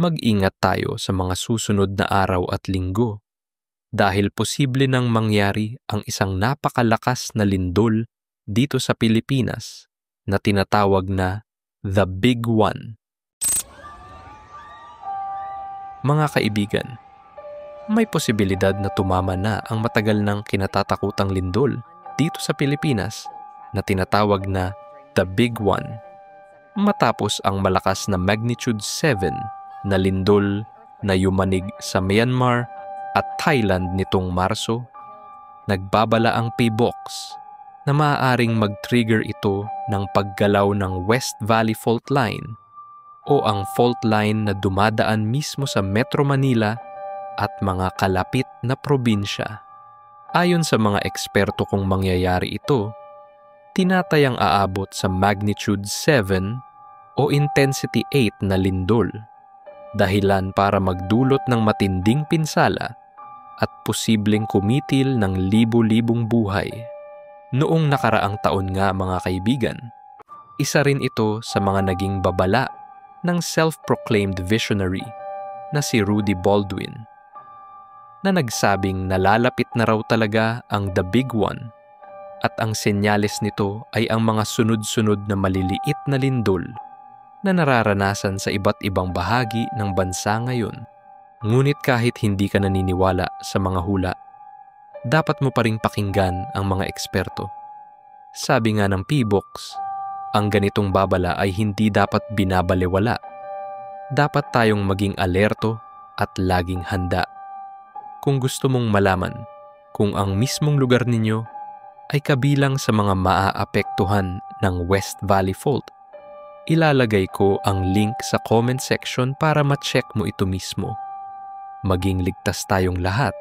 Mag-ingat tayo sa mga susunod na araw at linggo dahil posible nang mangyari ang isang napakalakas na lindol dito sa Pilipinas na tinatawag na The Big One. Mga kaibigan, may posibilidad na tumama na ang matagal ng kinatatakutang lindol dito sa Pilipinas na tinatawag na The Big One. Matapos ang malakas na magnitude 7 na lindol na yumanig sa Myanmar at Thailand nitong Marso, nagbabala ang PBOX na maaaring mag-trigger ito ng paggalaw ng West Valley Fault Line o ang fault line na dumadaan mismo sa Metro Manila at mga kalapit na probinsya. Ayon sa mga eksperto kung mangyayari ito, tinatayang aabot sa magnitude 7 o intensity 8 na lindol, dahilan para magdulot ng matinding pinsala at posibleng kumitil ng libu-libong buhay. Noong nakaraang taon nga mga kaibigan, isa rin ito sa mga naging babala ng self-proclaimed visionary na si Rudy Baldwin, na nagsabing nalalapit na raw talaga ang The Big One at ang senyales nito ay ang mga sunod-sunod na maliliit na lindol na nararanasan sa iba't ibang bahagi ng bansa ngayon. Ngunit kahit hindi ka naniniwala sa mga hula, dapat mo pa ring pakinggan ang mga eksperto. Sabi nga ng PBOX, ang ganitong babala ay hindi dapat binabalewala. Dapat tayong maging alerto at laging handa. Kung gusto mong malaman kung ang mismong lugar ninyo ay kabilang sa mga maaapektuhan ng West Valley Fault, ilalagay ko ang link sa comment section para ma-check mo ito mismo. Maging ligtas tayong lahat